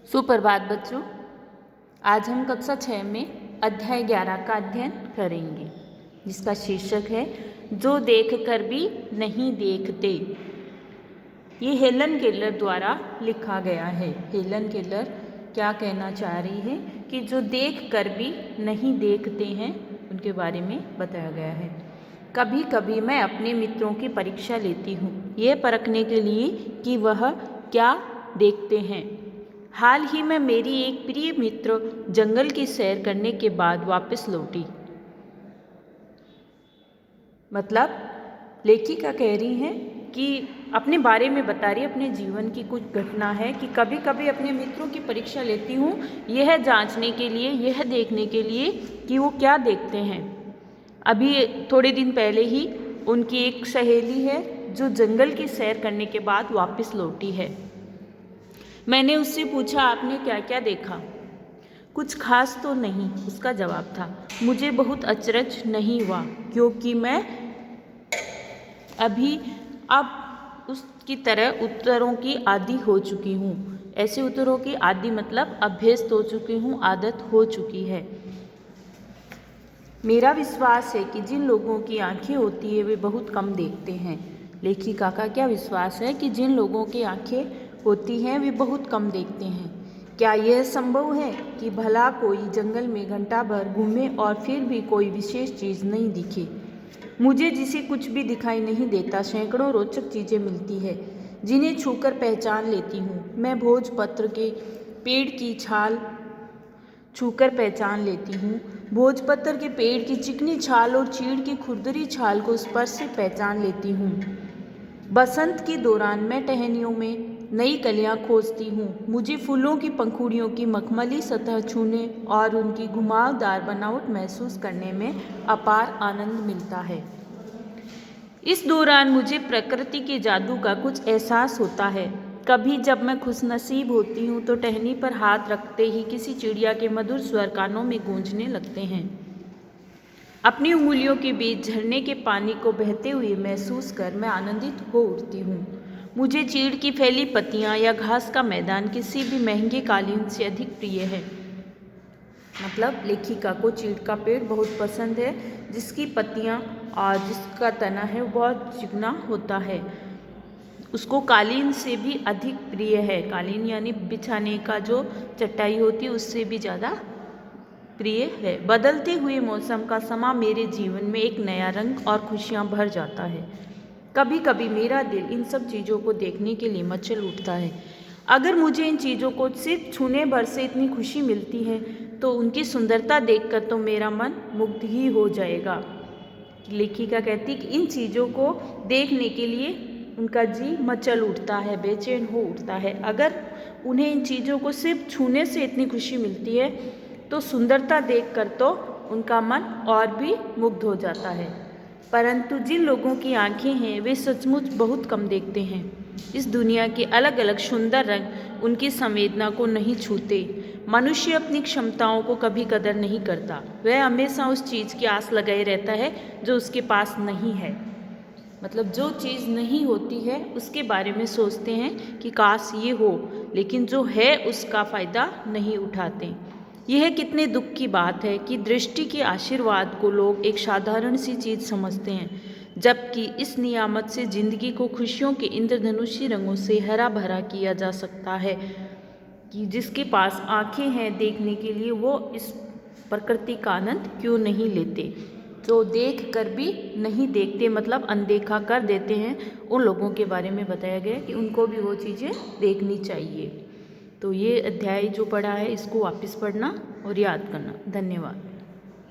सुप्रभात बच्चों। आज हम कक्षा 6 में अध्याय 11 का अध्ययन करेंगे, जिसका शीर्षक है जो देखकर भी नहीं देखते। ये हेलन केलर द्वारा लिखा गया है। हेलन केलर क्या कहना चाह रही है कि जो देखकर भी नहीं देखते हैं उनके बारे में बताया गया है। कभी कभी मैं अपने मित्रों की परीक्षा लेती हूँ, ये परखने के लिए कि वह क्या देखते हैं। हाल ही में मेरी एक प्रिय मित्र जंगल की सैर करने के बाद वापस लौटी। मतलब लेखिका कह रही है कि अपने बारे में बता रही है, अपने जीवन की कुछ घटना है कि कभी कभी अपने मित्रों की परीक्षा लेती हूँ, यह जांचने के लिए, यह देखने के लिए कि वो क्या देखते हैं। अभी थोड़े दिन पहले ही उनकी एक सहेली है जो जंगल की सैर करने के बाद वापस लौटी है। मैंने उससे पूछा, आपने क्या क्या देखा? कुछ खास तो नहीं, उसका जवाब था। मुझे बहुत अचरज नहीं हुआ क्योंकि मैं अब उसकी तरह उत्तरों की आदी हो चुकी हूँ। ऐसे उत्तरों की आदी मतलब अभ्यस्त हो चुकी हूँ, आदत हो चुकी है। मेरा विश्वास है कि जिन लोगों की आंखें होती है वे बहुत कम देखते हैं। लेखिका का क्या विश्वास है कि जिन लोगों की आंखें होती हैं वे बहुत कम देखते हैं। क्या यह संभव है कि भला कोई जंगल में घंटा भर घूमे और फिर भी कोई विशेष चीज़ नहीं दिखे? मुझे जिसे कुछ भी दिखाई नहीं देता, सैकड़ों रोचक चीज़ें मिलती है जिन्हें छूकर पहचान लेती हूँ। मैं भोजपत्र के पेड़ की छाल छूकर पहचान लेती हूँ। भोजपत्र के पेड़ की चिकनी छाल और चीड़ की खुरदरी छाल को स्पर्श से पहचान लेती हूँ। बसंत के दौरान मैं टहनियों में नई कलियां खोजती हूँ। मुझे फूलों की पंखुड़ियों की मखमली सतह छूने और उनकी घुमावदार बनावट महसूस करने में अपार आनंद मिलता है। इस दौरान मुझे प्रकृति के जादू का कुछ एहसास होता है। कभी जब मैं खुशनसीब होती हूँ तो टहनी पर हाथ रखते ही किसी चिड़िया के मधुर स्वर कानों में गूंजने लगते हैं। अपनी उंगलियों के बीच झरने के पानी को बहते हुए महसूस कर मैं आनंदित हो उठती हूँ। मुझे चीड़ की फैली पत्तियाँ या घास का मैदान किसी भी महंगे कालीन से अधिक प्रिय है। मतलब लेखिका को चीड़ का पेड़ बहुत पसंद है, जिसकी पत्तियाँ और जिसका तना है वो बहुत चिकना होता है। उसको कालीन से भी अधिक प्रिय है। कालीन यानी बिछाने का जो चटाई होती है उससे भी ज़्यादा प्रिय है। बदलते हुए मौसम का समा मेरे जीवन में एक नया रंग और खुशियाँ भर जाता है। कभी कभी मेरा दिल इन सब चीज़ों को देखने के लिए मचल उठता है। अगर मुझे इन चीज़ों को सिर्फ छूने भर से इतनी खुशी मिलती है तो उनकी सुंदरता देखकर तो मेरा मन मुग्ध ही हो जाएगा। लेखिका कहती कि इन चीज़ों को देखने के लिए उनका जी मचल उठता है, बेचैन हो उठता है। अगर उन्हें इन चीज़ों को सिर्फ छूने से इतनी खुशी मिलती है तो सुंदरता देखकर तो उनका मन और भी मुग्ध हो जाता है। परंतु जिन लोगों की आंखें हैं वे सचमुच बहुत कम देखते हैं। इस दुनिया के अलग अलग सुंदर रंग उनकी संवेदना को नहीं छूते। मनुष्य अपनी क्षमताओं को कभी कदर नहीं करता। वह हमेशा उस चीज़ की आस लगाए रहता है जो उसके पास नहीं है। मतलब जो चीज़ नहीं होती है उसके बारे में सोचते हैं कि काश ये हो, लेकिन जो है उसका फ़ायदा नहीं उठाते। यह कितने दुख की बात है कि दृष्टि के आशीर्वाद को लोग एक साधारण सी चीज़ समझते हैं, जबकि इस नियामत से जिंदगी को खुशियों के इंद्रधनुषी रंगों से हरा भरा किया जा सकता है। कि जिसके पास आंखें हैं देखने के लिए, वो इस प्रकृति का आनंद क्यों नहीं लेते? जो देख कर भी नहीं देखते, मतलब अनदेखा कर देते हैं, उन लोगों के बारे में बताया गया कि उनको भी वो चीज़ें देखनी चाहिए। तो ये अध्याय जो पढ़ा है इसको वापस पढ़ना और याद करना। धन्यवाद।